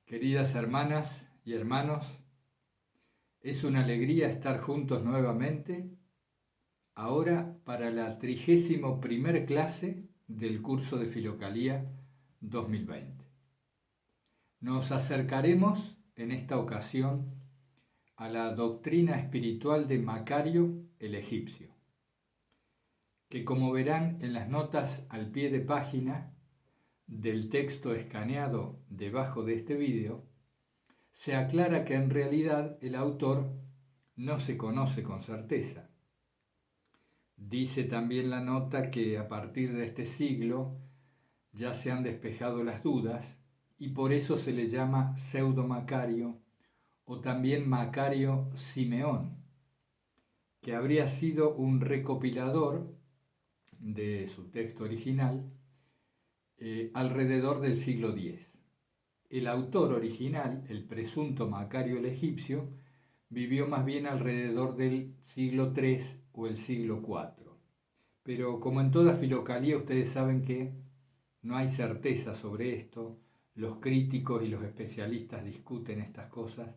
Queridas hermanas y hermanos, es una alegría estar juntos nuevamente, ahora para la 31ª clase del curso de Filocalía 2020. Nos acercaremos en esta ocasión a la doctrina espiritual de Macario el egipcio, que como verán en las notas al pie de página del texto escaneado debajo de este vídeo, se aclara que en realidad el autor no se conoce con certeza. Dice también la nota que a partir de este siglo ya se han despejado las dudas y por eso se le llama pseudo Macario o también Macario Simeón, que habría sido un recopilador de su texto original alrededor del siglo X. El autor original, el presunto Macario el egipcio, vivió más bien alrededor del siglo III o el siglo IV. Pero como en toda filocalía, ustedes saben que no hay certeza sobre esto, los críticos y los especialistas discuten estas cosas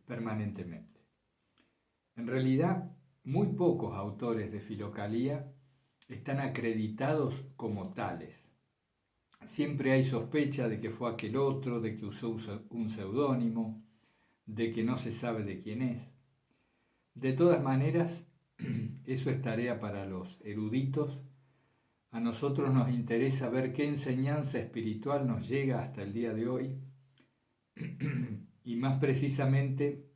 permanentemente. En realidad, muy pocos autores de filocalía están acreditados como tales. Siempre hay sospecha de que fue aquel otro, de que usó un seudónimo, de que no se sabe de quién es. De todas maneras, eso es tarea para los eruditos. A nosotros nos interesa ver qué enseñanza espiritual nos llega hasta el día de hoy y más precisamente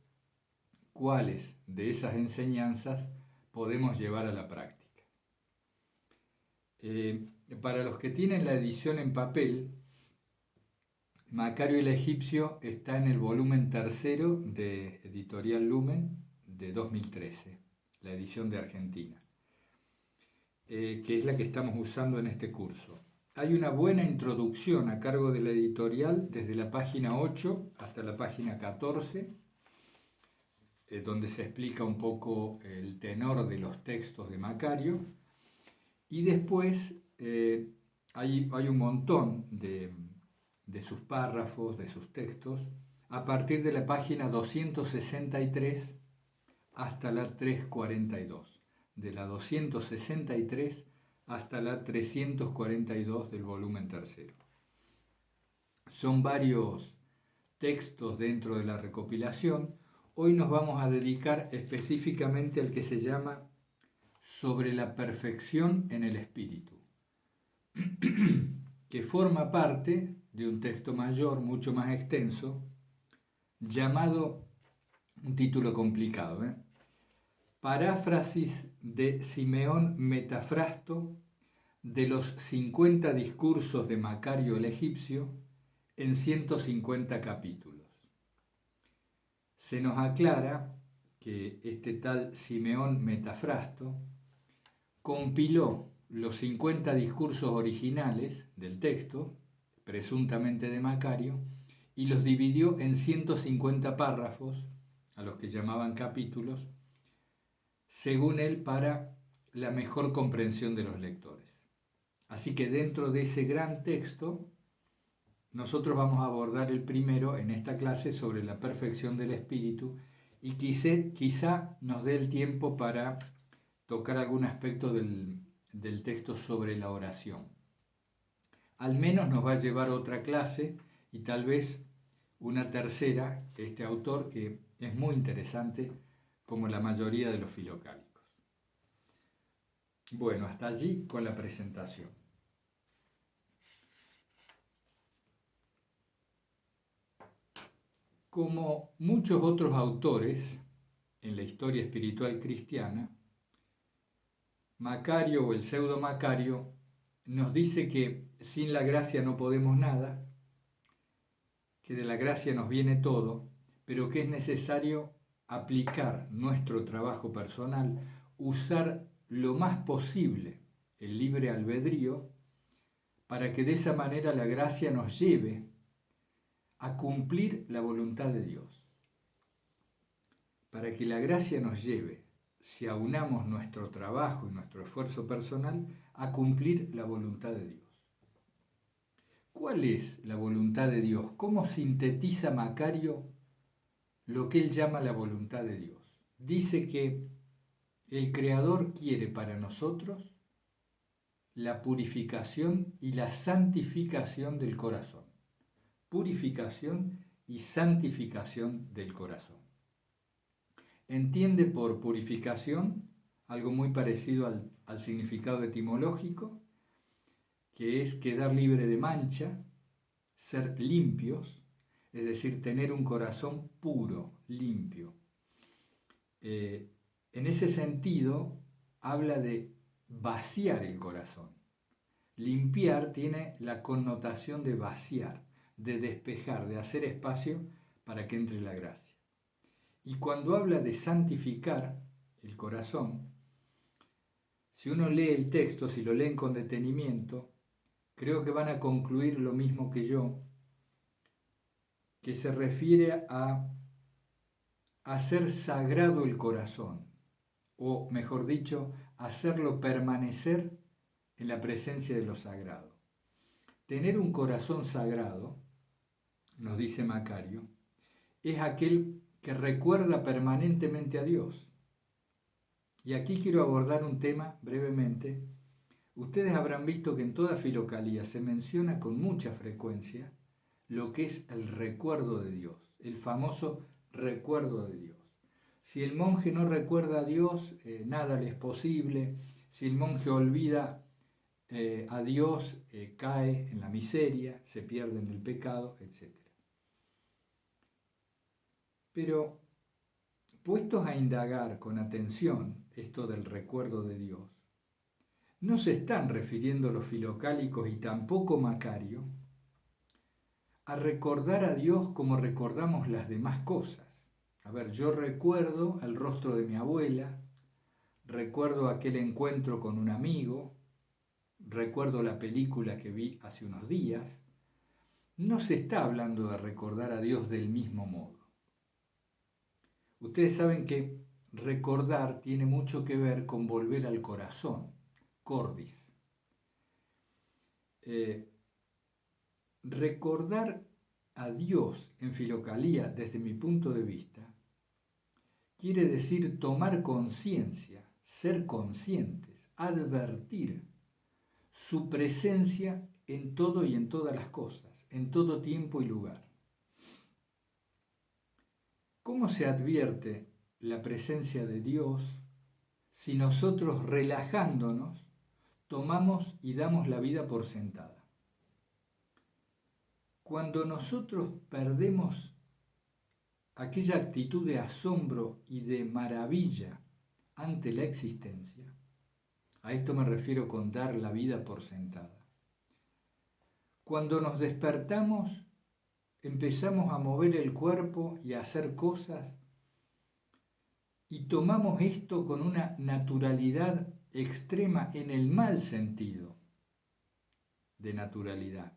cuáles de esas enseñanzas podemos llevar a la práctica. Para los que tienen la edición en papel, Macario el egipcio está en el volumen 3 de Editorial Lumen de 2013, la edición de Argentina, que es la que estamos usando en este curso. Hay una buena introducción a cargo de la editorial desde la página 8 hasta la página 14, donde se explica un poco el tenor de los textos de Macario, y después hay un montón de sus párrafos, de sus textos, a partir de la página 263 hasta la 342, de la 263 hasta la 342 del volumen 3. Son varios textos dentro de la recopilación. Hoy nos vamos a dedicar específicamente al que se llama Sobre la perfección en el espíritu, que forma parte de un texto mayor, mucho más extenso, llamado, un título complicado, Paráfrasis de Simeón Metafrasto de los 50 discursos de Macario el egipcio en 150 capítulos. Se nos aclara que este tal Simeón Metafrasto compiló los 50 discursos originales del texto, presuntamente de Macario, y los dividió en 150 párrafos, a los que llamaban capítulos, según él, para la mejor comprensión de los lectores. Así que dentro de ese gran texto, nosotros vamos a abordar el primero en esta clase sobre la perfección del espíritu y quizá nos dé el tiempo para tocar algún aspecto del texto sobre la oración. Al menos nos va a llevar otra clase y tal vez una tercera, este autor que es muy interesante, como la mayoría de los filocálicos. Bueno, hasta allí con la presentación. Como muchos otros autores en la historia espiritual cristiana, Macario o el pseudo Macario nos dice que sin la gracia no podemos nada, que de la gracia nos viene todo, pero que es necesario aplicar nuestro trabajo personal, usar lo más posible el libre albedrío, para que de esa manera la gracia nos lleve a cumplir la voluntad de Dios. Para que la gracia nos lleve, si aunamos nuestro trabajo y nuestro esfuerzo personal, a cumplir la voluntad de Dios. ¿Cuál es la voluntad de Dios? ¿Cómo sintetiza Macario lo que él llama la voluntad de Dios? Dice que el Creador quiere para nosotros la purificación y la santificación del corazón. Purificación y santificación del corazón. Entiende por purificación algo muy parecido al significado etimológico, que es quedar libre de mancha, ser limpios, es decir, tener un corazón puro, limpio. En ese sentido, habla de vaciar el corazón. Limpiar tiene la connotación de vaciar, de despejar, de hacer espacio para que entre la gracia. Y cuando habla de santificar el corazón, si uno lee el texto, si lo leen con detenimiento, creo que van a concluir lo mismo que yo, que se refiere a hacer sagrado el corazón, o mejor dicho, hacerlo permanecer en la presencia de lo sagrado. Tener un corazón sagrado, nos dice Macario, es aquel que recuerda permanentemente a Dios. Y aquí quiero abordar un tema brevemente. Ustedes habrán visto que en toda Filocalía se menciona con mucha frecuencia lo que es el recuerdo de Dios, el famoso recuerdo de Dios. Si el monje no recuerda a Dios, nada le es posible. Si el monje olvida a Dios, cae en la miseria, se pierde en el pecado, etc. Pero, puestos a indagar con atención esto del recuerdo de Dios, no se están refiriendo los filocálicos y tampoco Macario a recordar a Dios como recordamos las demás cosas. A ver, yo recuerdo el rostro de mi abuela, recuerdo aquel encuentro con un amigo, recuerdo la película que vi hace unos días. No se está hablando de recordar a Dios del mismo modo. Ustedes saben que recordar tiene mucho que ver con volver al corazón, cordis. Recordar a Dios en Filocalía, desde mi punto de vista, quiere decir tomar conciencia, ser conscientes, advertir su presencia en todo y en todas las cosas, en todo tiempo y lugar. ¿Cómo se advierte la presencia de Dios si nosotros, relajándonos, tomamos y damos la vida por sentada? Cuando nosotros perdemos aquella actitud de asombro y de maravilla ante la existencia, a esto me refiero con dar la vida por sentada. Cuando nos despertamos, empezamos a mover el cuerpo y a hacer cosas y tomamos esto con una naturalidad extrema en el mal sentido de naturalidad.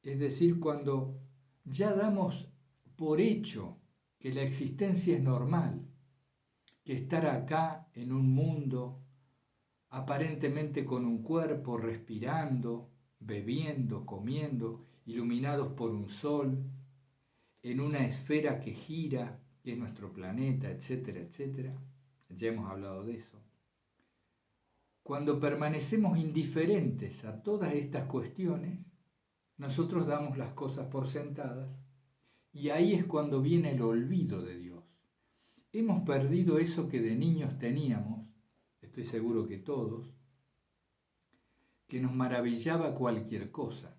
Es decir, cuando ya damos por hecho que la existencia es normal, que estar acá en un mundo aparentemente con un cuerpo, respirando, bebiendo, comiendo, iluminados por un sol, en una esfera que gira, que es nuestro planeta, etcétera, etcétera. Ya hemos hablado de eso. Cuando permanecemos indiferentes a todas estas cuestiones, nosotros damos las cosas por sentadas y ahí es cuando viene el olvido de Dios. Hemos perdido eso que de niños teníamos, estoy seguro que todos, que nos maravillaba cualquier cosa,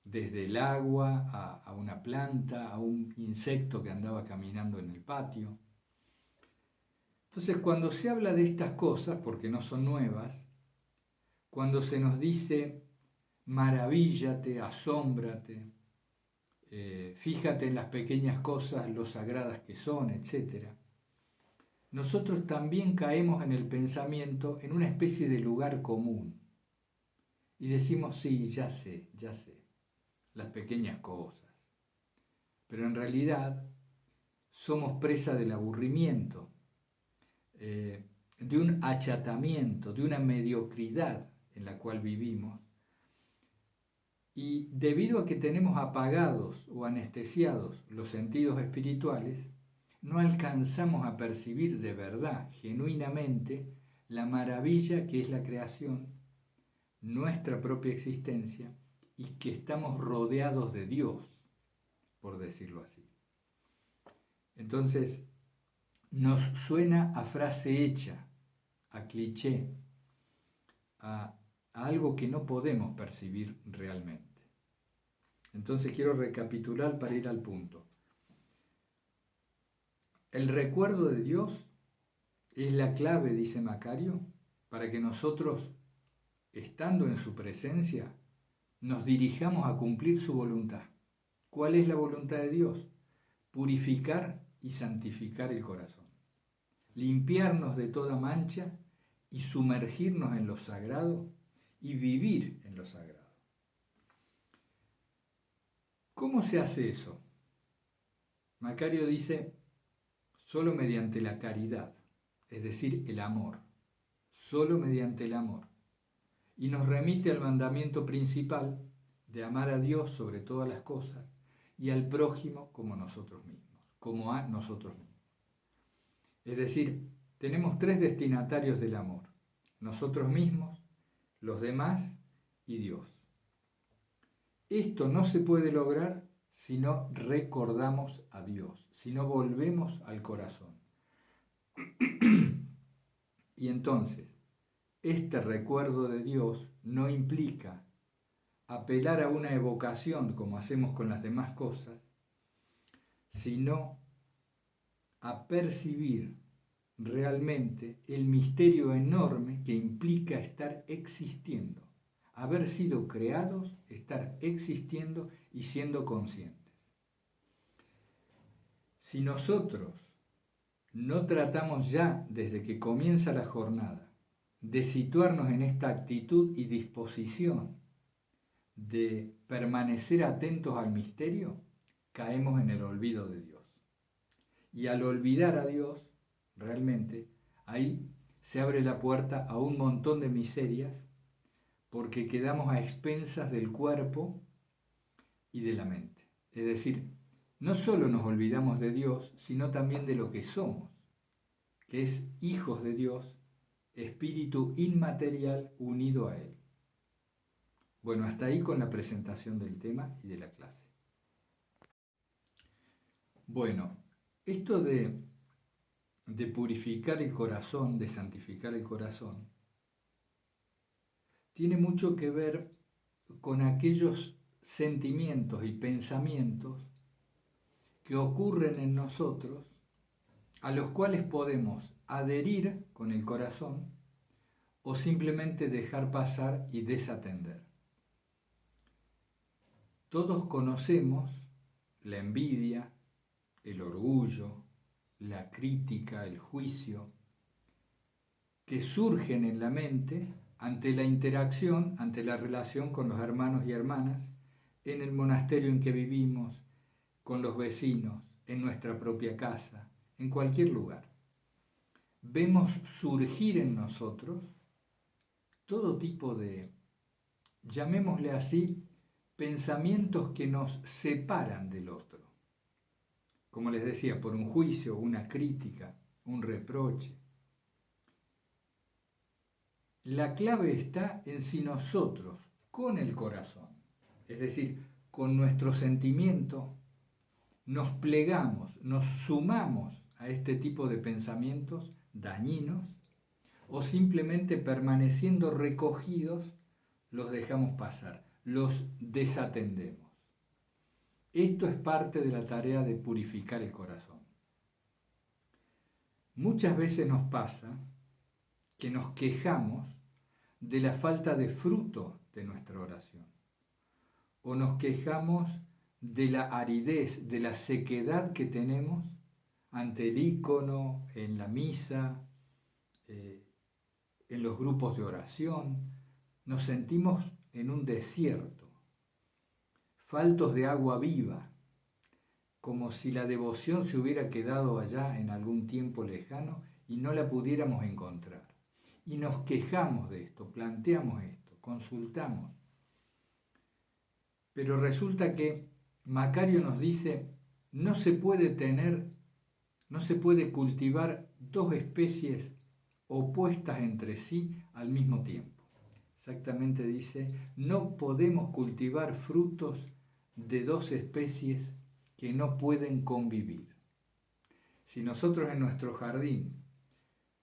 desde el agua a una planta, a un insecto que andaba caminando en el patio. Entonces, cuando se habla de estas cosas, porque no son nuevas, cuando se nos dice maravíllate, asómbrate, fíjate en las pequeñas cosas, lo sagradas que son, etc., nosotros también caemos en el pensamiento en una especie de lugar común. Y decimos, sí, ya sé, las pequeñas cosas. Pero en realidad somos presa del aburrimiento, de un achatamiento, de una mediocridad en la cual vivimos, Y debido a que tenemos apagados o anestesiados los sentidos espirituales, no alcanzamos a percibir de verdad, genuinamente, la maravilla que es la creación, nuestra propia existencia, y que estamos rodeados de Dios, por decirlo así. Entonces, nos suena a frase hecha, a cliché, a algo que no podemos percibir realmente. Entonces quiero recapitular para ir al punto. El recuerdo de Dios es la clave, dice Macario, para que nosotros, estando en su presencia, nos dirijamos a cumplir su voluntad. ¿Cuál es la voluntad de Dios? Purificar y santificar el corazón, limpiarnos de toda mancha y sumergirnos en lo sagrado y vivir en lo sagrado. ¿Cómo se hace eso? Macario dice, solo mediante la caridad, es decir, el amor, solo mediante el amor. Y nos remite al mandamiento principal de amar a Dios sobre todas las cosas y al prójimo como nosotros mismos, como a nosotros mismos. Es decir, tenemos tres destinatarios del amor, nosotros mismos, los demás y Dios. Esto no se puede lograr si no recordamos a Dios, si no volvemos al corazón. Y entonces, este recuerdo de Dios no implica apelar a una evocación como hacemos con las demás cosas, sino a percibir realmente el misterio enorme que implica estar existiendo, haber sido creados, estar existiendo y siendo conscientes. Si nosotros no tratamos ya desde que comienza la jornada de situarnos en esta actitud y disposición de permanecer atentos al misterio, caemos en el olvido de Dios. Y al olvidar a Dios, realmente, ahí se abre la puerta a un montón de miserias porque quedamos a expensas del cuerpo y de la mente. Es decir, no solo nos olvidamos de Dios, sino también de lo que somos, que es hijos de Dios, espíritu inmaterial unido a Él. Bueno, hasta ahí con la presentación del tema y de la clase. Bueno, esto de purificar el corazón, de santificar el corazón, tiene mucho que ver con aquellos sentimientos y pensamientos que ocurren en nosotros, a los cuales podemos adherir con el corazón o simplemente dejar pasar y desatender. Todos conocemos la envidia, el orgullo, la crítica, el juicio, que surgen en la mente ante la interacción, ante la relación con los hermanos y hermanas, en el monasterio en que vivimos, con los vecinos, en nuestra propia casa, en cualquier lugar. Vemos surgir en nosotros todo tipo de, llamémosle así, pensamientos que nos separan del otro. Como les decía, por un juicio, una crítica, un reproche. La clave está en si nosotros, con el corazón, es decir, con nuestro sentimiento, nos plegamos, nos sumamos a este tipo de pensamientos dañinos o simplemente permaneciendo recogidos los dejamos pasar, los desatendemos. Esto es parte de la tarea de purificar el corazón. Muchas veces nos pasa que nos quejamos de la falta de fruto de nuestra oración o nos quejamos de la aridez, de la sequedad que tenemos ante el ícono, en la misa, en los grupos de oración. Nos sentimos en un desierto, faltos de agua viva, como si la devoción se hubiera quedado allá en algún tiempo lejano y no la pudiéramos encontrar. Y nos quejamos de esto, planteamos esto, consultamos. Pero resulta que Macario nos dice, no se puede cultivar dos especies opuestas entre sí al mismo tiempo. Exactamente dice, no podemos cultivar frutos de dos especies que no pueden convivir. Si nosotros en nuestro jardín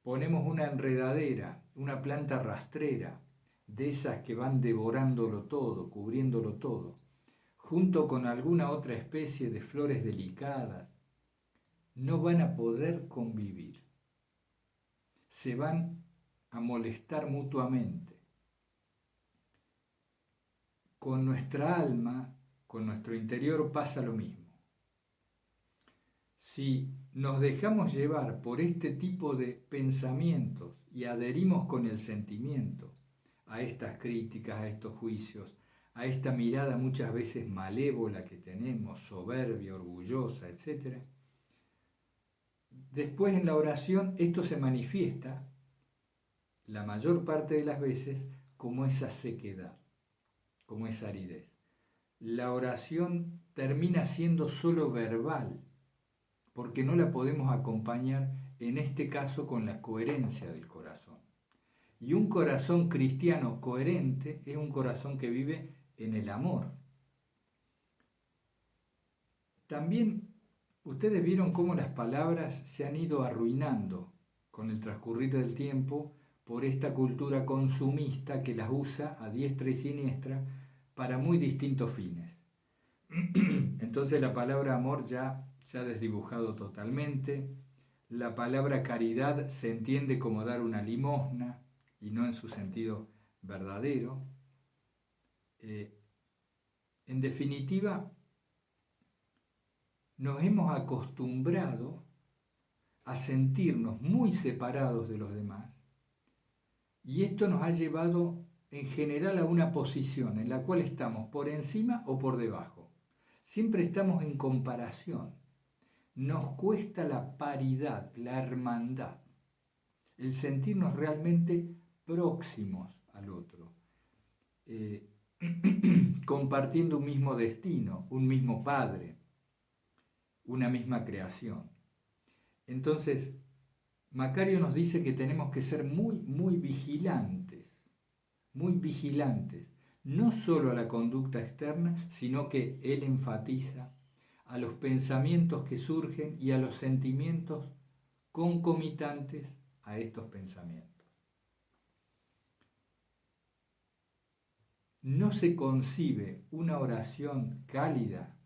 ponemos una enredadera, una planta rastrera, de esas que van devorándolo todo, cubriéndolo todo, junto con alguna otra especie de flores delicadas, no van a poder convivir. Se van a molestar mutuamente. Con nuestra alma, con nuestro interior pasa lo mismo. Si nos dejamos llevar por este tipo de pensamientos y adherimos con el sentimiento a estas críticas, a estos juicios, a esta mirada muchas veces malévola que tenemos, soberbia, orgullosa, etc., después en la oración esto se manifiesta la mayor parte de las veces como esa sequedad, como esa aridez. La oración termina siendo solo verbal, porque no la podemos acompañar en este caso con la coherencia del corazón. Y un corazón cristiano coherente es un corazón que vive en el amor. También ustedes vieron cómo las palabras se han ido arruinando con el transcurrir del tiempo por esta cultura consumista que las usa a diestra y siniestra para muy distintos fines. Entonces la palabra amor ya se ha desdibujado totalmente. La palabra caridad se entiende como dar una limosna y no en su sentido verdadero. En definitiva, nos hemos acostumbrado a sentirnos muy separados de los demás y esto nos ha llevado en general a una posición en la cual estamos por encima o por debajo. Siempre estamos en comparación. Nos cuesta la paridad, la hermandad, el sentirnos realmente próximos al otro, compartiendo un mismo destino, un mismo Padre, una misma creación. Entonces, Macario nos dice que tenemos que ser muy vigilantes, no solo a la conducta externa, sino que él enfatiza a los pensamientos que surgen y a los sentimientos concomitantes a estos pensamientos. No se concibe una oración cálida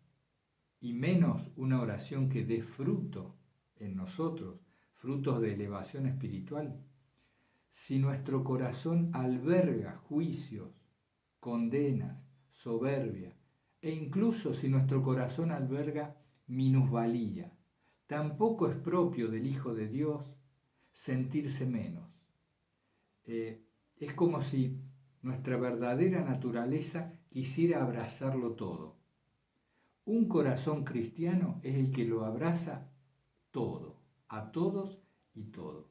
y menos una oración que dé fruto en nosotros, frutos de elevación espiritual, si nuestro corazón alberga juicios, condenas, soberbia, e incluso si nuestro corazón alberga minusvalía. Tampoco es propio del Hijo de Dios sentirse menos. Es como si nuestra verdadera naturaleza quisiera abrazarlo todo. Un corazón cristiano es el que lo abraza todo, a todos y todo.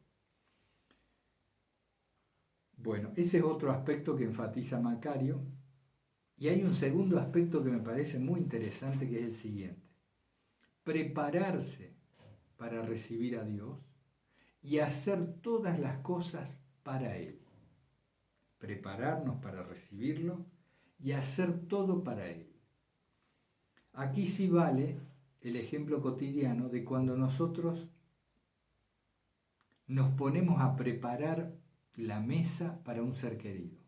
Bueno, ese es otro aspecto que enfatiza Macario. Y hay un segundo aspecto que me parece muy interesante, que es el siguiente. Prepararse para recibir a Dios y hacer todas las cosas para Él. Prepararnos para recibirlo y hacer todo para Él. Aquí sí vale el ejemplo cotidiano de cuando nosotros nos ponemos a preparar la mesa para un ser querido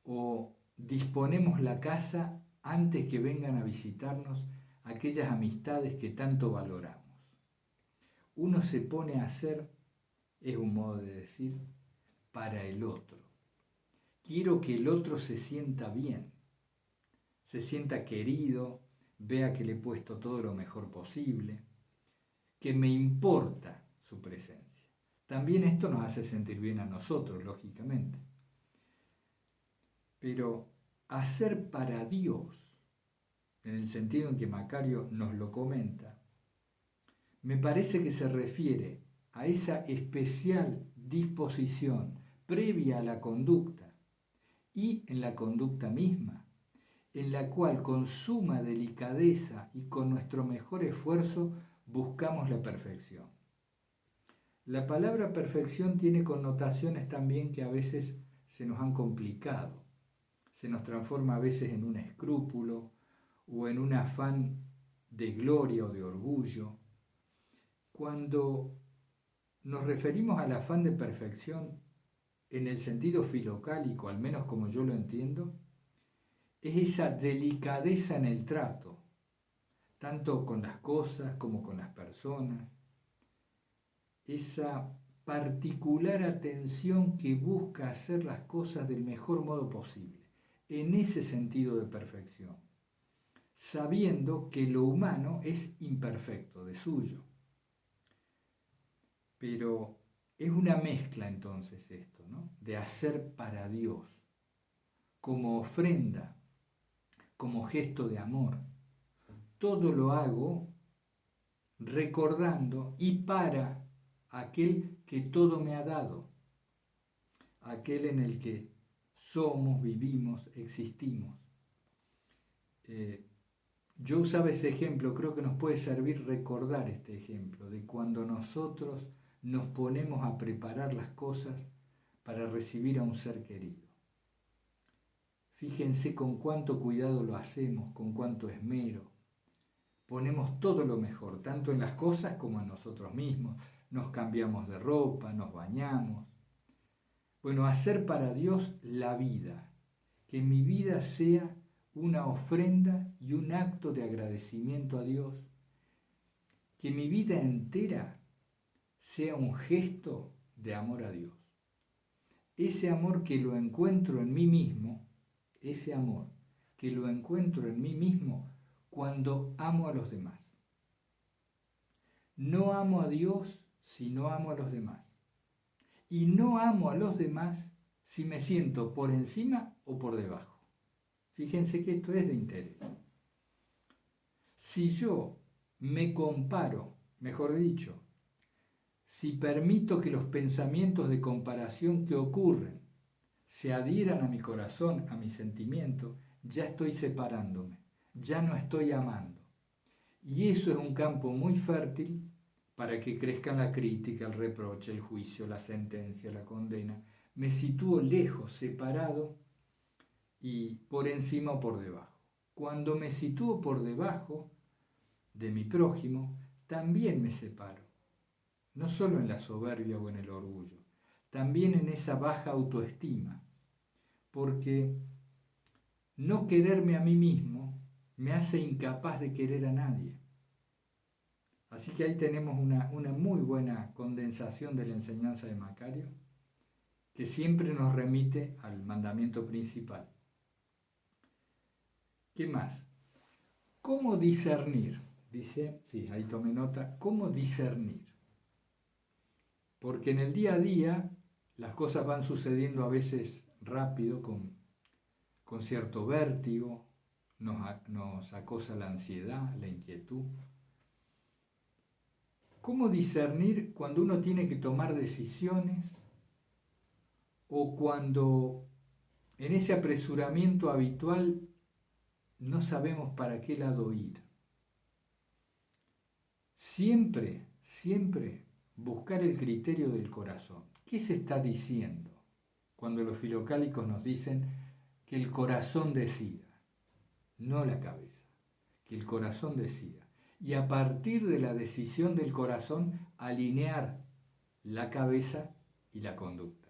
o disponemos la casa antes que vengan a visitarnos aquellas amistades que tanto valoramos. Uno se pone a hacer, es un modo de decir, para el otro. Quiero que el otro se sienta bien, se sienta querido, vea que le he puesto todo lo mejor posible, que me importa su presencia. También esto nos hace sentir bien a nosotros, lógicamente. Pero hacer para Dios, en el sentido en que Macario nos lo comenta, me parece que se refiere a esa especial disposición previa a la conducta y en la conducta misma, en la cual con suma delicadeza y con nuestro mejor esfuerzo buscamos la perfección. La palabra perfección tiene connotaciones también que a veces se nos han complicado. Se nos transforma a veces en un escrúpulo o en un afán de gloria o de orgullo. Cuando nos referimos al afán de perfección en el sentido filocálico, al menos como yo lo entiendo, es esa delicadeza en el trato, tanto con las cosas como con las personas, esa particular atención que busca hacer las cosas del mejor modo posible, en ese sentido de perfección, sabiendo que lo humano es imperfecto de suyo. Pero es una mezcla entonces esto, ¿no? De hacer para Dios, como ofrenda, como gesto de amor. Todo lo hago recordando y para aquel que todo me ha dado, aquel en el que somos, vivimos, existimos. Yo usaba ese ejemplo, creo que nos puede servir recordar este ejemplo, de cuando nosotros nos ponemos a preparar las cosas para recibir a un ser querido. Fíjense con cuánto cuidado lo hacemos, con cuánto esmero. Ponemos todo lo mejor, tanto en las cosas como en nosotros mismos. Nos cambiamos de ropa, nos bañamos. Bueno, hacer para Dios la vida, que mi vida sea una ofrenda y un acto de agradecimiento a Dios, que mi vida entera sea un gesto de amor a Dios. Ese amor que lo encuentro en mí mismo, ese amor que lo encuentro en mí mismo cuando amo a los demás. No amo a Dios si no amo a los demás. Y no amo a los demás si me siento por encima o por debajo. Fíjense que esto es de interés. Si yo me comparo, mejor dicho, si permito que los pensamientos de comparación que ocurren se adhieran a mi corazón, a mi sentimiento, ya estoy separándome, ya no estoy amando. Y eso es un campo muy fértil para que crezcan la crítica, el reproche, el juicio, la sentencia, la condena. Me sitúo lejos, separado y por encima o por debajo. Cuando me sitúo por debajo de mi prójimo, también me separo. No solo en la soberbia o en el orgullo, también en esa baja autoestima, porque no quererme a mí mismo me hace incapaz de querer a nadie. Así que ahí tenemos una muy buena condensación de la enseñanza de Macario, que siempre nos remite al mandamiento principal. ¿Qué más? ¿Cómo discernir? Dice, sí, ahí tomé nota, ¿cómo discernir? Porque en el día a día las cosas van sucediendo a veces rápido, con cierto vértigo, nos acosa la ansiedad, la inquietud. ¿Cómo discernir cuando uno tiene que tomar decisiones o cuando en ese apresuramiento habitual no sabemos para qué lado ir? Siempre, siempre buscar el criterio del corazón. ¿Qué se está diciendo cuando los filocálicos nos dicen que el corazón decida? No la cabeza, que el corazón decida. Y a partir de la decisión del corazón, alinear la cabeza y la conducta.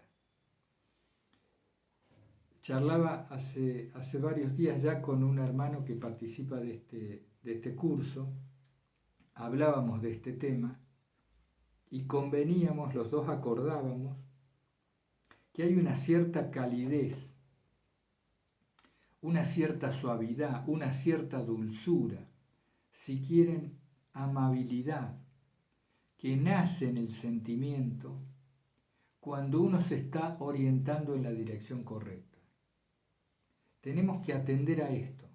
Charlaba hace varios días ya con un hermano que participa de este curso, hablábamos de este tema y conveníamos, los dos acordábamos, que hay una cierta calidez, una cierta suavidad, una cierta dulzura, si quieren, amabilidad, que nace en el sentimiento cuando uno se está orientando en la dirección correcta. Tenemos que atender a esto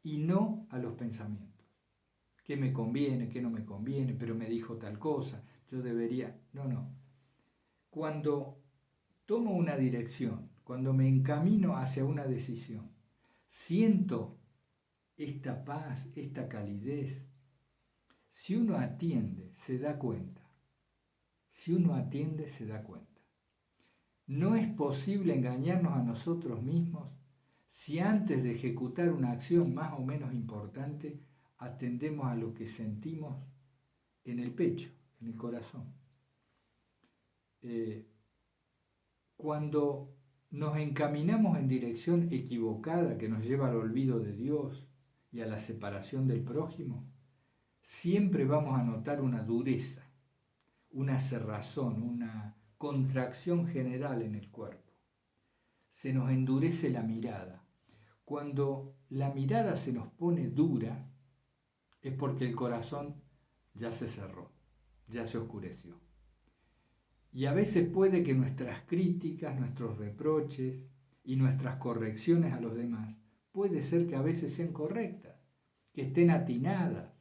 y no a los pensamientos. ¿Qué me conviene, qué no me conviene? Pero me dijo tal cosa, yo debería... No. Cuando tomo una dirección, cuando me encamino hacia una decisión, siento esta paz, esta calidez. Si uno atiende, se da cuenta. Si uno atiende, se da cuenta. No es posible engañarnos a nosotros mismos si antes de ejecutar una acción más o menos importante atendemos a lo que sentimos en el pecho, en el corazón. Cuando nos encaminamos en dirección equivocada que nos lleva al olvido de Dios y a la separación del prójimo, siempre vamos a notar una dureza, una cerrazón, una contracción general en el cuerpo. Se nos endurece la mirada. Cuando la mirada se nos pone dura, es porque el corazón ya se cerró, ya se oscureció. Y a veces puede que nuestras críticas, nuestros reproches y nuestras correcciones a los demás, puede ser que a veces sean correctas, que estén atinadas,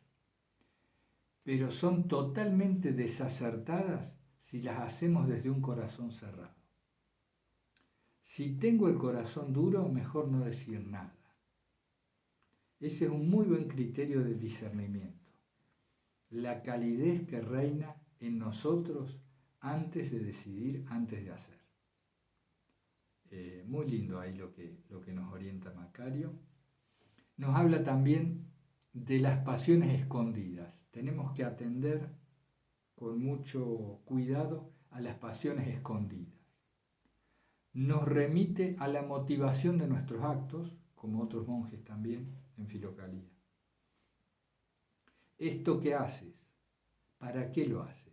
pero son totalmente desacertadas si las hacemos desde un corazón cerrado. Si tengo el corazón duro, mejor no decir nada. Ese es un muy buen criterio de discernimiento. La calidez que reina en nosotros antes de decidir, antes de hacer. Muy lindo ahí lo que nos orienta Macario. Nos habla también de las pasiones escondidas. Tenemos que atender con mucho cuidado a las pasiones escondidas. Nos remite a la motivación de nuestros actos, como otros monjes también en Filocalía. Esto que haces, ¿para qué lo haces?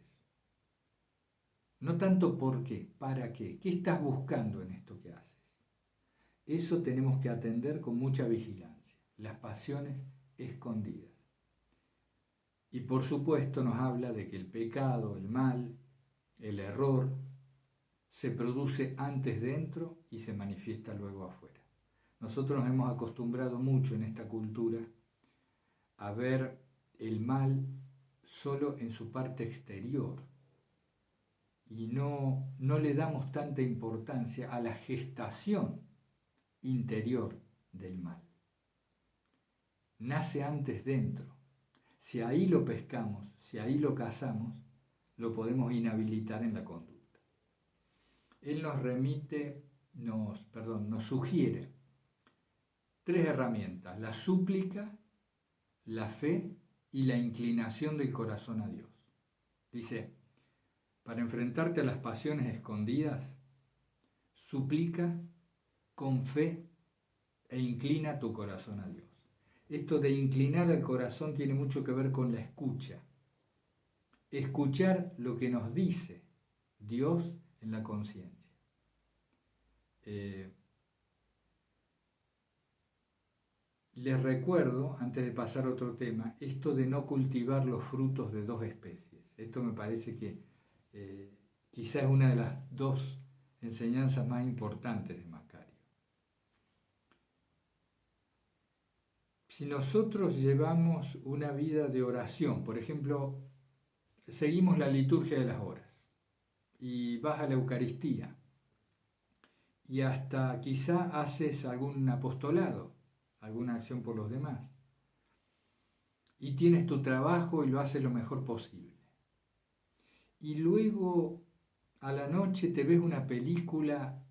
No tanto por qué, ¿para qué? ¿Qué estás buscando en esto que haces? Eso tenemos que atender con mucha vigilancia, las pasiones escondidas. Y por supuesto nos habla de que el pecado, el mal, el error, se produce antes dentro y se manifiesta luego afuera. Nosotros nos hemos acostumbrado mucho en esta cultura a ver el mal solo en su parte exterior y no le damos tanta importancia a la gestación interior del mal. Nace antes dentro. Si ahí lo pescamos, si ahí lo cazamos, lo podemos inhabilitar en la conducta. Él nos sugiere 3 herramientas: la súplica, la fe y la inclinación del corazón a Dios. Dice, para enfrentarte a las pasiones escondidas, suplica con fe e inclina tu corazón a Dios. Esto de inclinar el corazón tiene mucho que ver con la escucha. Escuchar lo que nos dice Dios en la conciencia. Les recuerdo, antes de pasar a otro tema, esto de no cultivar los frutos de 2 especies. Esto me parece que quizás es una de las 2 enseñanzas más importantes de Macario. Si nosotros llevamos una vida de oración, por ejemplo, seguimos la liturgia de las horas y vas a la Eucaristía y hasta quizá haces algún apostolado, alguna acción por los demás, y tienes tu trabajo y lo haces lo mejor posible. Y luego a la noche te ves una película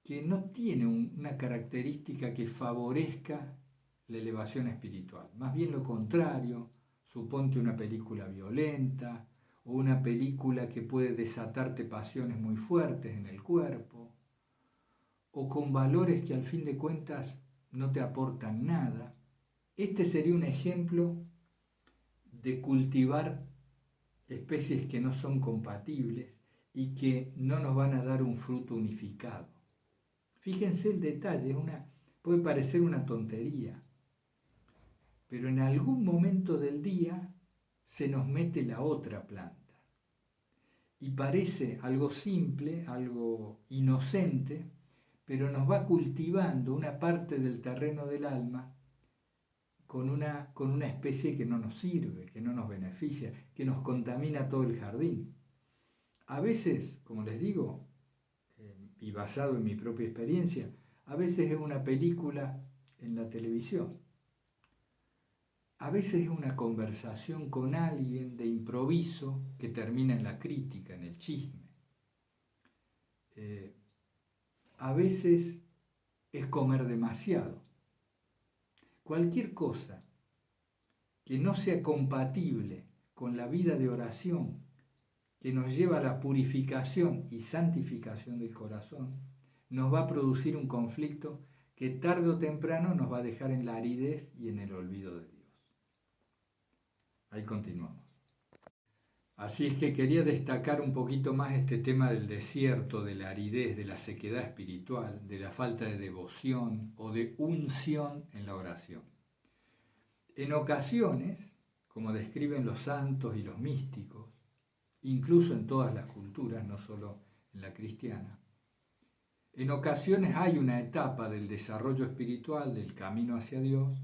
que no tiene una característica que favorezca la elevación espiritual. Más bien lo contrario, suponte una película violenta o una película que puede desatarte pasiones muy fuertes en el cuerpo o con valores que al fin de cuentas no te aportan nada. Este sería un ejemplo de cultivar especies que no son compatibles y que no nos van a dar un fruto unificado. Fíjense el detalle, puede parecer una tontería, pero en algún momento del día se nos mete la otra planta. Y parece algo simple, algo inocente, pero nos va cultivando una parte del terreno del alma con una especie que no nos sirve, que no nos beneficia, que nos contamina todo el jardín. A veces, como les digo, y basado en mi propia experiencia, a veces es una película en la televisión, a veces es una conversación con alguien de improviso que termina en la crítica, en el chisme. A veces es comer demasiado. Cualquier cosa que no sea compatible con la vida de oración que nos lleva a la purificación y santificación del corazón, nos va a producir un conflicto que tarde o temprano nos va a dejar en la aridez y en el olvido de Dios. Ahí continuamos. Así es que quería destacar un poquito más este tema del desierto, de la aridez, de la sequedad espiritual, de la falta de devoción o de unción en la oración. En ocasiones, como describen los santos y los místicos, incluso en todas las culturas, no solo en la cristiana, en ocasiones hay una etapa del desarrollo espiritual, del camino hacia Dios,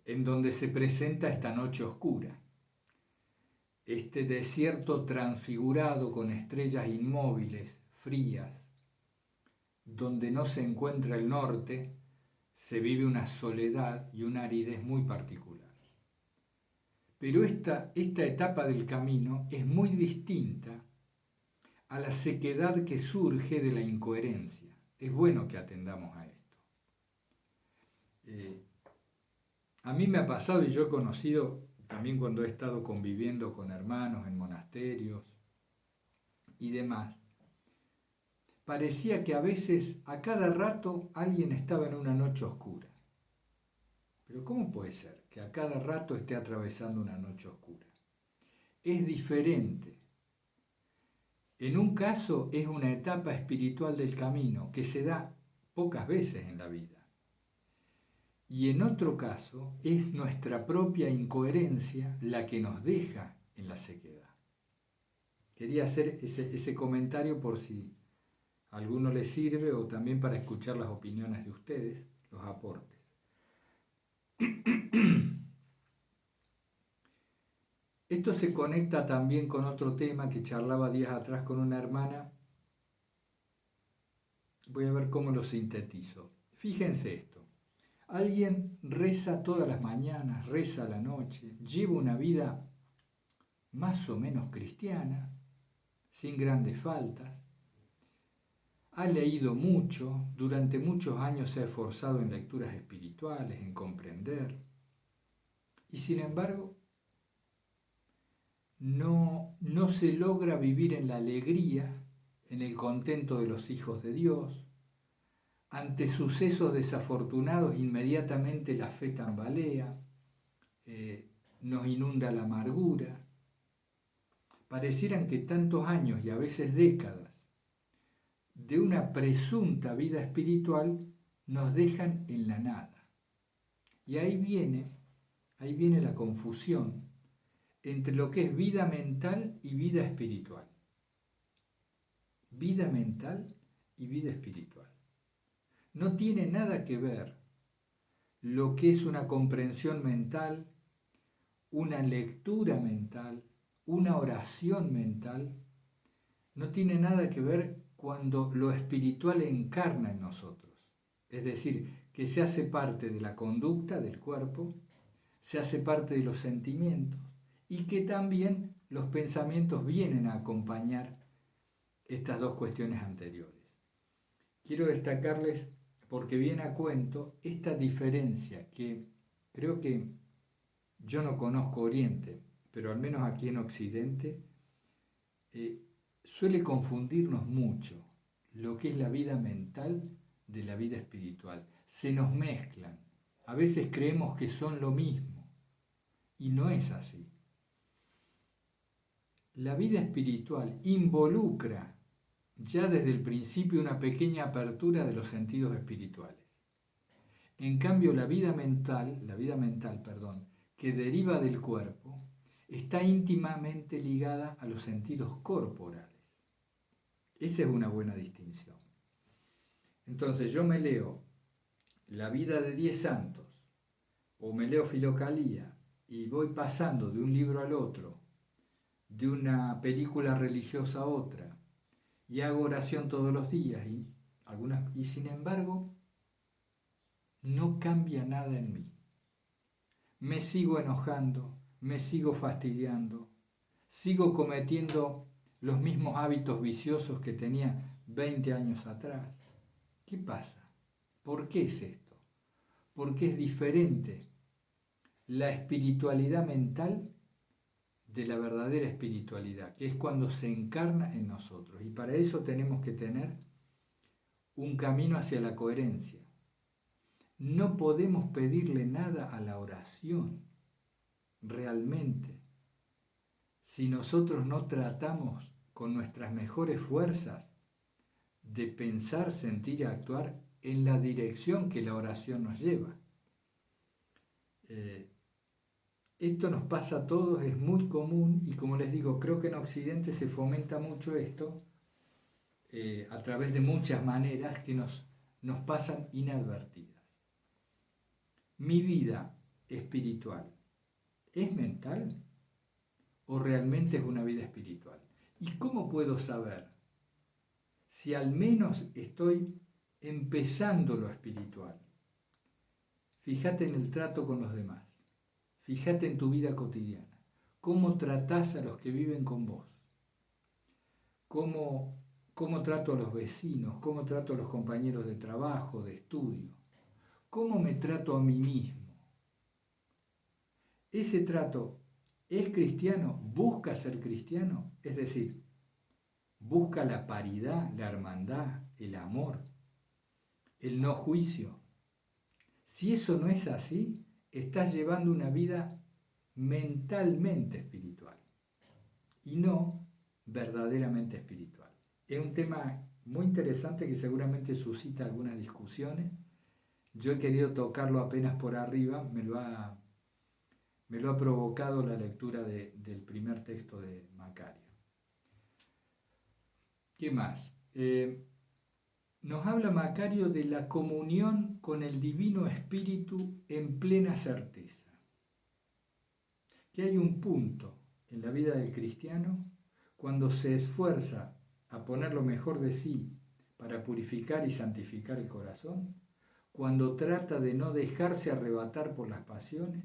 en donde se presenta esta noche oscura, este desierto transfigurado con estrellas inmóviles, frías, donde no se encuentra el norte, se vive una soledad y una aridez muy particular. Pero esta etapa del camino es muy distinta a la sequedad que surge de la incoherencia. Es bueno que atendamos a esto. A mí me ha pasado, y yo he conocido también cuando he estado conviviendo con hermanos en monasterios y demás, parecía que a veces, a cada rato, alguien estaba en una noche oscura. Pero ¿cómo puede ser que a cada rato esté atravesando una noche oscura? Es diferente. En un caso es una etapa espiritual del camino que se da pocas veces en la vida. Y en otro caso es nuestra propia incoherencia la que nos deja en la sequedad. Quería hacer ese comentario por si a alguno le sirve o también para escuchar las opiniones de ustedes, los aportes. Esto se conecta también con otro tema que charlaba días atrás con una hermana. Voy a ver cómo lo sintetizo. Fíjense esto. Alguien reza todas las mañanas, reza a la noche, lleva una vida más o menos cristiana, sin grandes faltas. Ha leído mucho, durante muchos años se ha esforzado en lecturas espirituales, en comprender. Y sin embargo, no se logra vivir en la alegría, en el contento de los hijos de Dios. Ante sucesos desafortunados, inmediatamente la fe tambalea, nos inunda la amargura. Parecieran que tantos años y a veces décadas de una presunta vida espiritual nos dejan en la nada. Y ahí viene la confusión entre lo que es vida mental y vida espiritual. Vida mental y vida espiritual. No tiene nada que ver lo que es una comprensión mental, una lectura mental, una oración mental. No tiene nada que ver cuando lo espiritual encarna en nosotros. Es decir, que se hace parte de la conducta del cuerpo, se hace parte de los sentimientos y que también los pensamientos vienen a acompañar estas dos cuestiones anteriores. Quiero destacarles, porque viene a cuento, esta diferencia que creo que yo no conozco Oriente, pero al menos aquí en Occidente, suele confundirnos mucho lo que es la vida mental de la vida espiritual. Se nos mezclan. A veces creemos que son lo mismo y no es así. La vida espiritual involucra ya desde el principio una pequeña apertura de los sentidos espirituales. En cambio, la vida mental, que deriva del cuerpo, está íntimamente ligada a los sentidos corporales. Esa es una buena distinción. Entonces yo me leo la vida de 10 santos o me leo Filocalía y voy pasando de un libro al otro, de una película religiosa a otra, y hago oración todos los días y sin embargo no cambia nada en mí. Me sigo enojando, me sigo fastidiando, sigo cometiendo los mismos hábitos viciosos que tenía 20 años atrás. ¿Qué pasa? ¿Por qué es esto? Porque es diferente la espiritualidad mental de la verdadera espiritualidad, que es cuando se encarna en nosotros. Y para eso tenemos que tener un camino hacia la coherencia. No podemos pedirle nada a la oración, realmente, si nosotros no tratamos con nuestras mejores fuerzas de pensar, sentir y actuar en la dirección que la oración nos lleva. Esto nos pasa a todos, es muy común y como les digo, creo que en Occidente se fomenta mucho esto a través de muchas maneras que nos pasan inadvertidas. ¿Mi vida espiritual es mental o realmente es una vida espiritual? ¿Y cómo puedo saber si al menos estoy empezando lo espiritual? Fíjate en el trato con los demás. Fíjate en tu vida cotidiana. ¿Cómo tratás a los que viven con vos? ¿Cómo trato a los vecinos? ¿Cómo trato a los compañeros de trabajo, de estudio? ¿Cómo me trato a mí mismo? ¿Ese trato es cristiano? ¿Busca ser cristiano? Es decir, busca la paridad, la hermandad, el amor, el no juicio. Si eso no es así, estás llevando una vida mentalmente espiritual y no verdaderamente espiritual. Es un tema muy interesante que seguramente suscita algunas discusiones. Yo he querido tocarlo apenas por arriba, me lo ha provocado la lectura del primer texto de Macario. ¿Qué más? Nos habla Macario de la comunión con el Divino Espíritu en plena certeza. Que hay un punto en la vida del cristiano cuando se esfuerza a poner lo mejor de sí para purificar y santificar el corazón, cuando trata de no dejarse arrebatar por las pasiones,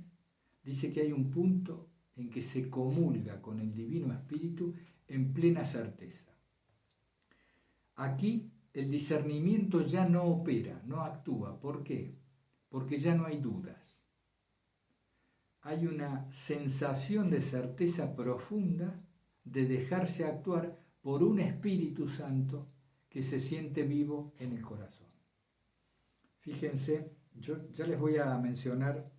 dice que hay un punto en que se comulga con el Divino Espíritu en plena certeza. Aquí el discernimiento ya no opera, no actúa. ¿Por qué? Porque ya no hay dudas. Hay una sensación de certeza profunda de dejarse actuar por un Espíritu Santo que se siente vivo en el corazón. Fíjense, yo ya les voy a mencionar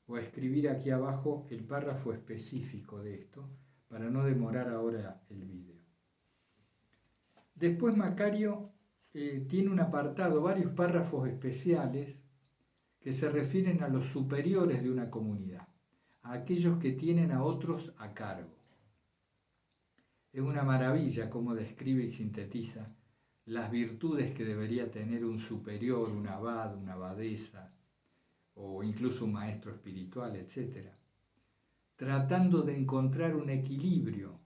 o a escribir aquí abajo el párrafo específico de esto para no demorar ahora el vídeo. Después Macario tiene un apartado, varios párrafos especiales que se refieren a los superiores de una comunidad, a aquellos que tienen a otros a cargo. Es una maravilla cómo describe y sintetiza las virtudes que debería tener un superior, un abad, una abadesa, o incluso un maestro espiritual, etc. Tratando de encontrar un equilibrio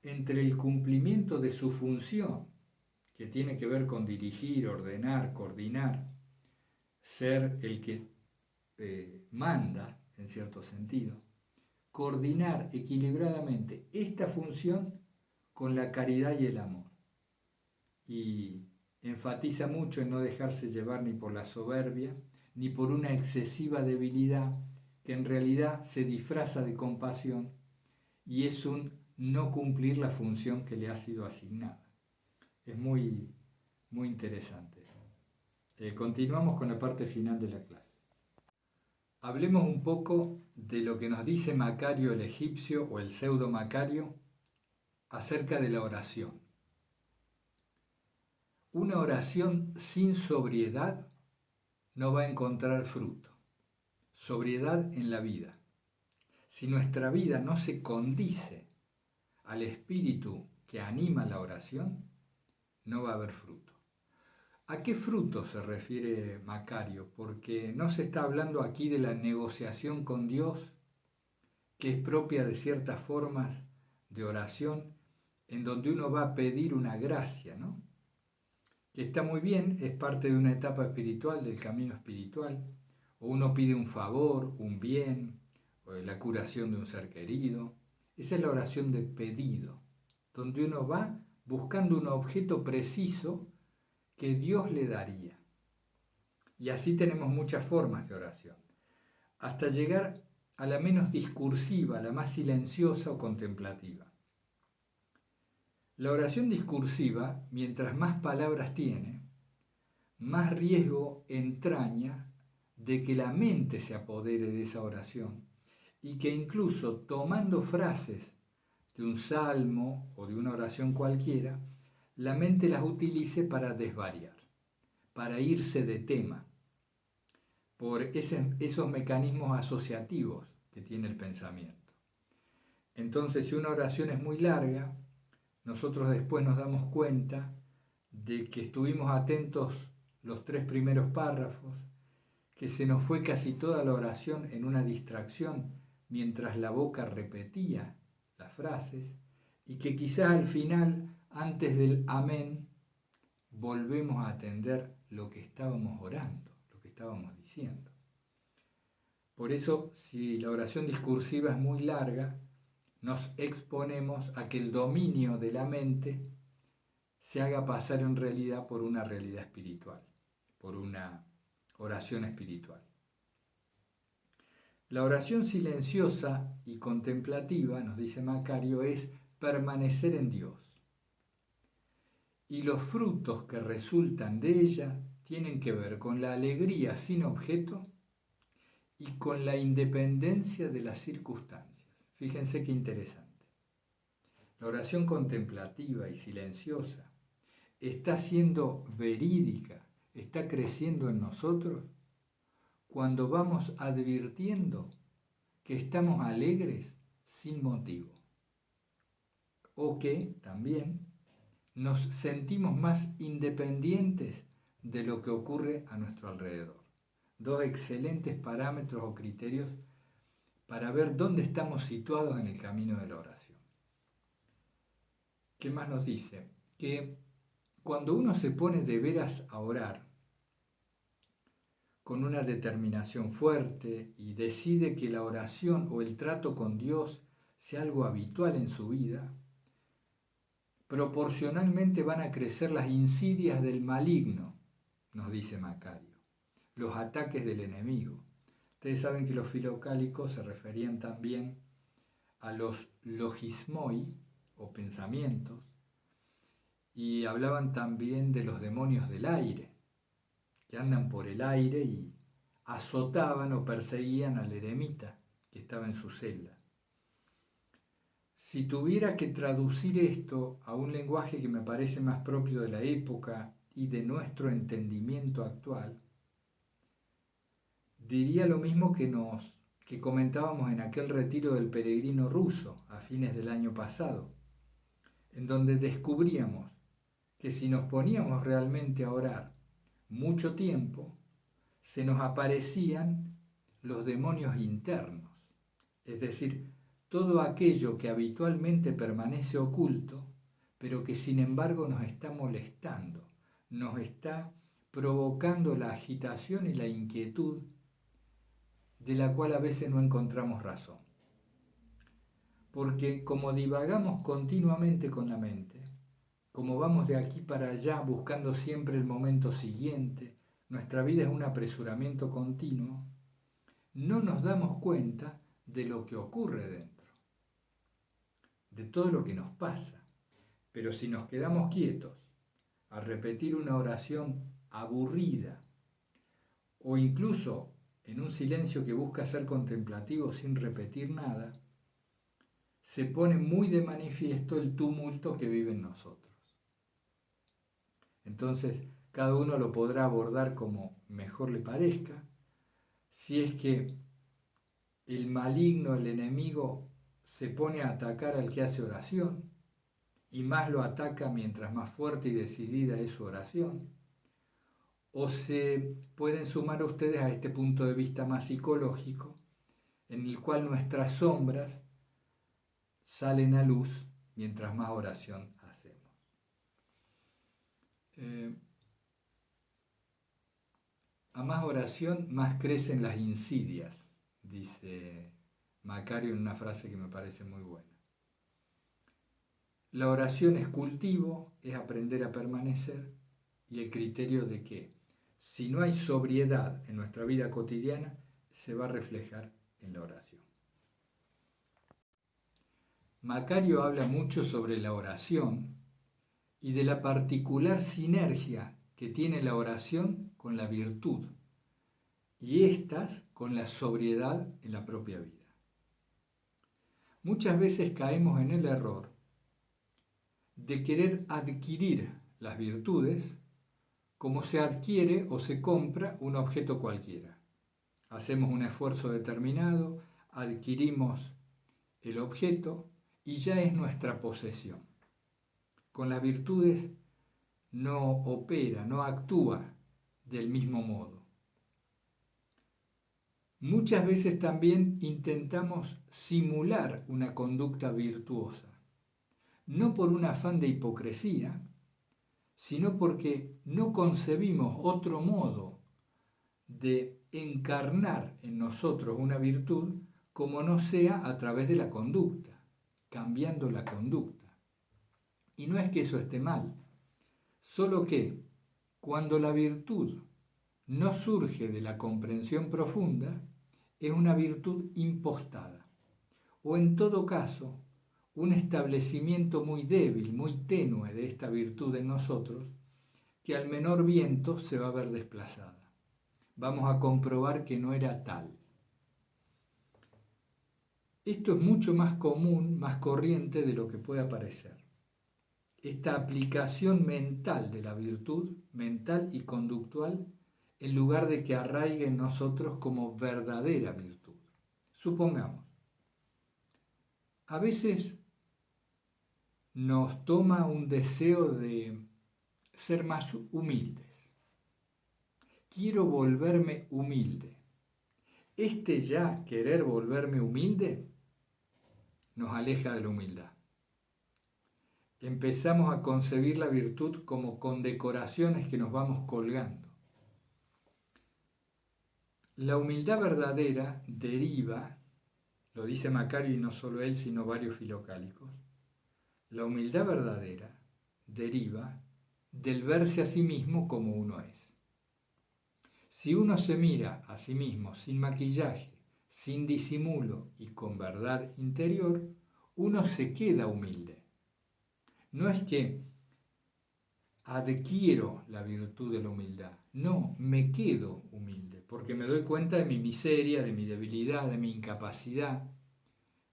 entre el cumplimiento de su función, que tiene que ver con dirigir, ordenar, coordinar, ser el que manda, en cierto sentido, coordinar equilibradamente esta función con la caridad y el amor. Y enfatiza mucho en no dejarse llevar ni por la soberbia, ni por una excesiva debilidad que en realidad se disfraza de compasión y es un no cumplir la función que le ha sido asignada. Es muy, muy interesante. Continuamos con la parte final de la clase. Hablemos un poco de lo que nos dice Macario el egipcio o el pseudo Macario acerca de la oración. Una oración sin sobriedad no va a encontrar fruto. Sobriedad en la vida. Si nuestra vida no se condice al espíritu que anima la oración, no va a haber fruto. ¿A qué fruto se refiere Macario? Porque no se está hablando aquí de la negociación con Dios, que es propia de ciertas formas de oración, en donde uno va a pedir una gracia, ¿no? Que está muy bien, es parte de una etapa espiritual, del camino espiritual, o uno pide un favor, un bien, o la curación de un ser querido. Esa es la oración de pedido, donde uno va buscando un objeto preciso que Dios le daría. Y así tenemos muchas formas de oración, hasta llegar a la menos discursiva, la más silenciosa o contemplativa. La oración discursiva, mientras más palabras tiene, más riesgo entraña de que la mente se apodere de esa oración y que incluso tomando frases de un salmo o de una oración cualquiera, la mente las utilice para desvariar, para irse de tema, por esos mecanismos asociativos que tiene el pensamiento. Entonces, si una oración es muy larga, nosotros después nos damos cuenta de que estuvimos atentos los 3 primeros párrafos, que se nos fue casi toda la oración en una distracción mientras la boca repetía las frases, y que quizás al final, antes del amén, volvemos a atender lo que estábamos orando, lo que estábamos diciendo. Por eso, si la oración discursiva es muy larga, nos exponemos a que el dominio de la mente se haga pasar en realidad por una realidad espiritual, por una oración espiritual. La oración silenciosa y contemplativa, nos dice Macario, es permanecer en Dios. Y los frutos que resultan de ella tienen que ver con la alegría sin objeto y con la independencia de las circunstancias. Fíjense qué interesante. La oración contemplativa y silenciosa está siendo verídica, está creciendo en nosotros cuando vamos advirtiendo que estamos alegres sin motivo, o que también nos sentimos más independientes de lo que ocurre a nuestro alrededor. 2 excelentes parámetros o criterios para ver dónde estamos situados en el camino de la oración. ¿Qué más nos dice? Que cuando uno se pone de veras a orar, con una determinación fuerte y decide que la oración o el trato con Dios sea algo habitual en su vida, proporcionalmente van a crecer las insidias del maligno, nos dice Macario, los ataques del enemigo. Ustedes saben que los filocálicos se referían también a los logismoi o pensamientos y hablaban también de los demonios del aire, que andan por el aire y azotaban o perseguían al eremita que estaba en su celda. Si tuviera que traducir esto a un lenguaje que me parece más propio de la época y de nuestro entendimiento actual, diría lo mismo que comentábamos en aquel retiro del peregrino ruso a fines del año pasado, en donde descubríamos que si nos poníamos realmente a orar mucho tiempo, se nos aparecían los demonios internos, es decir, todo aquello que habitualmente permanece oculto, pero que sin embargo nos está molestando, nos está provocando la agitación y la inquietud de la cual a veces no encontramos razón. Porque como divagamos continuamente con la mente, como vamos de aquí para allá buscando siempre el momento siguiente, nuestra vida es un apresuramiento continuo, no nos damos cuenta de lo que ocurre dentro, de todo lo que nos pasa. Pero si nos quedamos quietos a repetir una oración aburrida o incluso en un silencio que busca ser contemplativo sin repetir nada, se pone muy de manifiesto el tumulto que vive en nosotros. Entonces, cada uno lo podrá abordar como mejor le parezca. Si es que el maligno, el enemigo, se pone a atacar al que hace oración, y más lo ataca mientras más fuerte y decidida es su oración, o se pueden sumar ustedes a este punto de vista más psicológico, en el cual nuestras sombras salen a luz mientras más oración hacemos. A más oración, más crecen las insidias, dice Macario en una frase que me parece muy buena. La oración es cultivo, es aprender a permanecer, y el criterio de que si no hay sobriedad en nuestra vida cotidiana, se va a reflejar en la oración. Macario habla mucho sobre la oración y de la particular sinergia que tiene la oración con la virtud y éstas con la sobriedad en la propia vida. Muchas veces caemos en el error de querer adquirir las virtudes como se adquiere o se compra un objeto cualquiera. Hacemos un esfuerzo determinado, adquirimos el objeto y ya es nuestra posesión. Con las virtudes no opera, no actúa del mismo modo. Muchas veces también intentamos simular una conducta virtuosa, no por un afán de hipocresía, sino porque no concebimos otro modo de encarnar en nosotros una virtud como no sea a través de la conducta, cambiando la conducta. Y no es que eso esté mal, solo que cuando la virtud no surge de la comprensión profunda, es una virtud impostada, o en todo caso, un establecimiento muy débil, muy tenue de esta virtud en nosotros, que al menor viento se va a ver desplazada. Vamos a comprobar que no era tal. Esto es mucho más común, más corriente de lo que puede parecer. Esta aplicación mental de la virtud, mental y conductual, en lugar de que arraigue en nosotros como verdadera virtud. Supongamos, a veces nos toma un deseo de ser más humildes. Quiero volverme humilde. Este ya querer volverme humilde nos aleja de la humildad. Empezamos a concebir la virtud como condecoraciones que nos vamos colgando. La humildad verdadera deriva, lo dice Macario y no solo él, sino varios filocálicos, la humildad verdadera deriva del verse a sí mismo como uno es. Si uno se mira a sí mismo sin maquillaje, sin disimulo y con verdad interior, uno se queda humilde. No es que adquiero la virtud de la humildad, no, me quedo humilde, porque me doy cuenta de mi miseria, de mi debilidad, de mi incapacidad,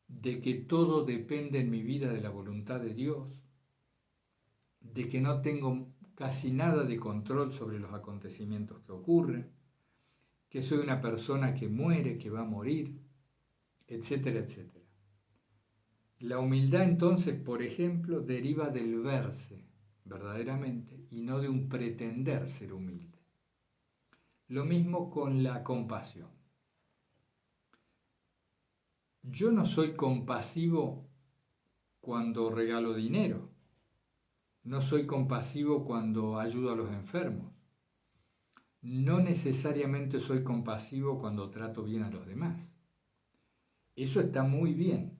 de que todo depende en mi vida de la voluntad de Dios, de que no tengo casi nada de control sobre los acontecimientos que ocurren, que soy una persona que muere, que va a morir, etcétera, etcétera. La humildad entonces, por ejemplo, deriva del verse verdaderamente y no de un pretender ser humilde. Lo mismo con la compasión. Yo no soy compasivo cuando regalo dinero, no soy compasivo cuando ayudo a los enfermos, no necesariamente soy compasivo cuando trato bien a los demás. Eso está muy bien,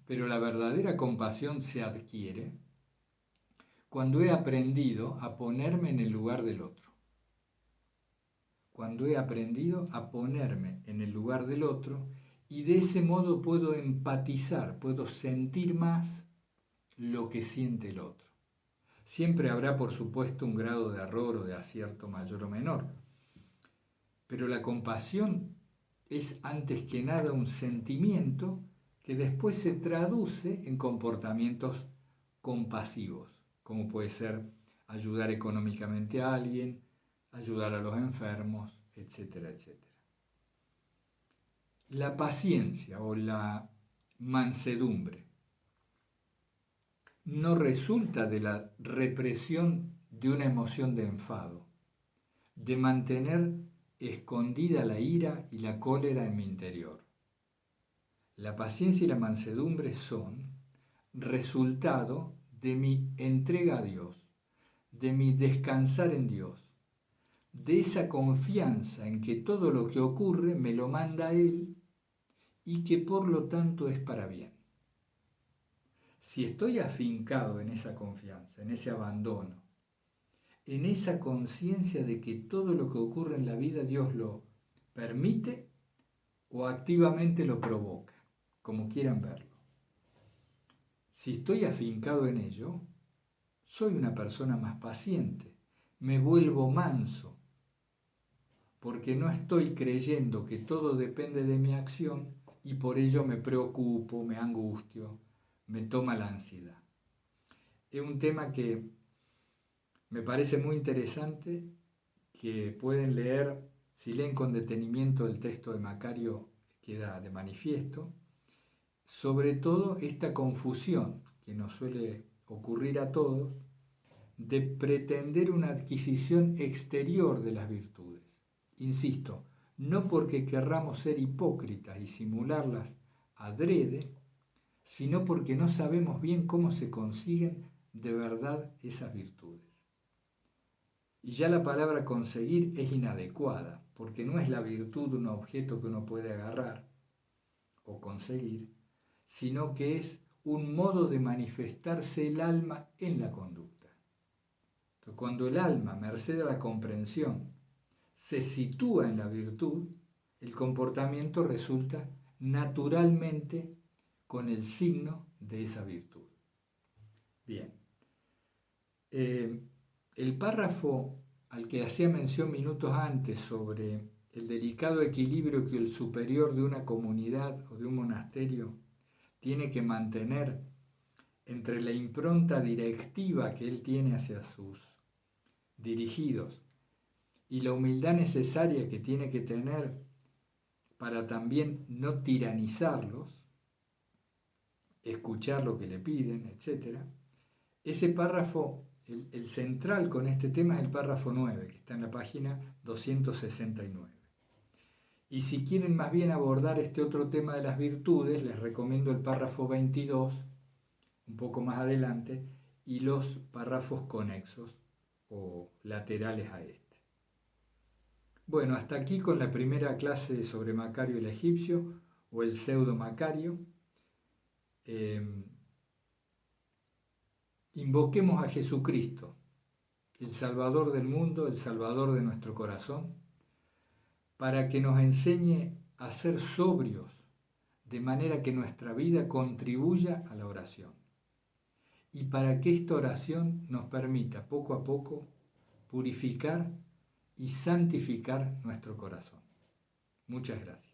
pero la verdadera compasión se adquiere cuando he aprendido a ponerme en el lugar del otro. Cuando he aprendido a ponerme en el lugar del otro y de ese modo puedo empatizar, puedo sentir más lo que siente el otro. Siempre habrá, por supuesto, un grado de error o de acierto mayor o menor, pero la compasión es antes que nada un sentimiento que después se traduce en comportamientos compasivos, como puede ser ayudar económicamente a alguien, ayudar a los enfermos, etcétera, etcétera. La paciencia o la mansedumbre no resulta de la represión de una emoción de enfado, de mantener escondida la ira y la cólera en mi interior. La paciencia y la mansedumbre son resultado de mi entrega a Dios, de mi descansar en Dios, de esa confianza en que todo lo que ocurre me lo manda Él y que por lo tanto es para bien. Si estoy afincado en esa confianza, en ese abandono, en esa conciencia de que todo lo que ocurre en la vida Dios lo permite o activamente lo provoca, como quieran verlo. Si estoy afincado en ello, soy una persona más paciente, me vuelvo manso, porque no estoy creyendo que todo depende de mi acción y por ello me preocupo, me angustio, me toma la ansiedad. Es un tema que me parece muy interesante, que pueden leer, si leen con detenimiento el texto de Macario, queda de manifiesto, sobre todo esta confusión que nos suele ocurrir a todos de pretender una adquisición exterior de las virtudes. Insisto, no porque querramos ser hipócritas y simularlas adrede, sino porque no sabemos bien cómo se consiguen de verdad esas virtudes. Y ya la palabra conseguir es inadecuada, porque no es la virtud un objeto que uno puede agarrar o conseguir, sino que es un modo de manifestarse el alma en la conducta. Entonces, cuando el alma, merced a la comprensión, se sitúa en la virtud, el comportamiento resulta naturalmente con el signo de esa virtud. Bien. El párrafo al que hacía mención minutos antes sobre el delicado equilibrio que el superior de una comunidad o de un monasterio tiene que mantener entre la impronta directiva que él tiene hacia sus dirigidos y la humildad necesaria que tiene que tener para también no tiranizarlos, escuchar lo que le piden, etc. Ese párrafo, el central con este tema es el párrafo 9, que está en la página 269. Y si quieren más bien abordar este otro tema de las virtudes, les recomiendo el párrafo 22, un poco más adelante, y los párrafos conexos o laterales a este. Bueno, hasta aquí con la primera clase sobre Macario el egipcio o el pseudo Macario. Invoquemos a Jesucristo, el Salvador del mundo, el Salvador de nuestro corazón, para que nos enseñe a ser sobrios, de manera que nuestra vida contribuya a la oración. Y para que esta oración nos permita poco a poco purificar y santificar nuestro corazón. Muchas gracias.